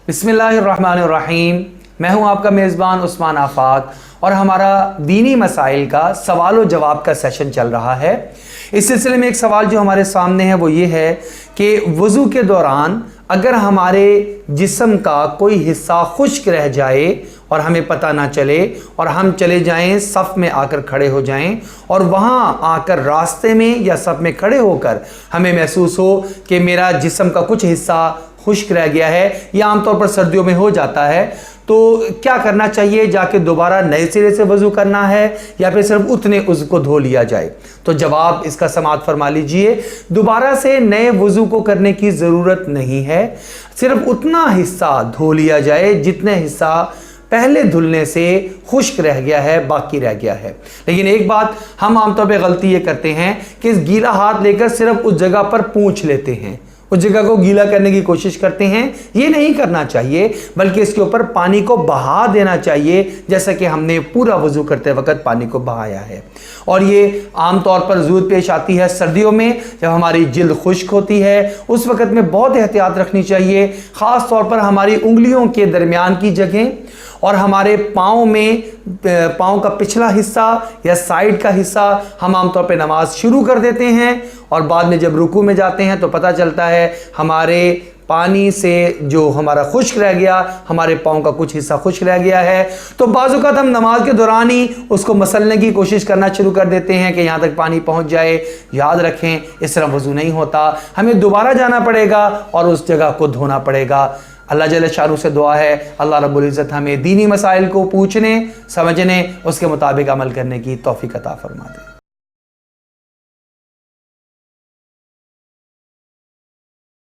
बिस्मिल्लाहिर्रहमानिर्रहीम। मैं हूं आपका मेज़बान उस्मान आफाक और हमारा दीनी मसाइल का सवाल और जवाब का सेशन चल रहा है। इस सिलसिले में एक सवाल जो हमारे सामने है वो ये है कि वज़ू के दौरान अगर हमारे जिस्म का कोई हिस्सा खुश्क रह जाए और हमें पता ना चले और हम चले जाएं, सफ़ में आकर खड़े हो जाएं और वहाँ आकर रास्ते में या सफ़ में खड़े होकर हमें महसूस हो कि मेरा जिस्म का कुछ हिस्सा खुश्क रह गया है, या आमतौर पर सर्दियों में हो जाता है, तो क्या करना चाहिए? जाके दोबारा नए सिरे से वज़ू करना है या फिर सिर्फ उतने उज़्व को धो लिया जाए? तो जवाब इसका समाअत फरमा लीजिए। दोबारा से नए वज़ू को करने की ज़रूरत नहीं है, सिर्फ उतना हिस्सा धो लिया जाए जितने हिस्सा पहले धुलने से खुश्क रह गया है, बाकी रह गया है। लेकिन एक बात हम आमतौर पर गलती ये करते हैं कि इस गीला हाथ लेकर सिर्फ उस जगह पर पूंछ लेते हैं, उस जगह को गीला करने की कोशिश करते हैं। ये नहीं करना चाहिए, बल्कि इसके ऊपर पानी को बहा देना चाहिए, जैसा कि हमने पूरा वज़ू करते वक्त पानी को बहाया है। और ये आमतौर पर ज़रूरत पेश आती है सर्दियों में, जब हमारी जिल्द खुश्क होती है, उस वक्त में बहुत एहतियात रखनी चाहिए। ख़ास तौर पर हमारी उंगलियों के दरमियान की जगह और हमारे पाँव में, पाँव का पिछला हिस्सा या साइड का हिस्सा हम आमतौर पे नमाज शुरू कर देते हैं और बाद में जब रुकू में जाते हैं तो पता चलता है हमारे पानी से जो हमारा खुश्क रह गया, हमारे पाँव का कुछ हिस्सा खुश्क रह गया है। तो बाज़ औक़ात हम नमाज के दौरान ही उसको मसलने की कोशिश करना शुरू कर देते हैं कि यहाँ तक पानी पहुँच जाए। याद रखें, इस तरह वज़ू नहीं होता, हमें दोबारा जाना पड़ेगा और उस जगह को धोना पड़ेगा। अल्लाह जल्ल शानु से दुआ है अल्लाह रब्बुल इज़्ज़त हमें दीनी मसाइल को पूछने, समझने, उसके मुताबिक अमल करने की तौफ़ीक़ अता फ़रमा दे।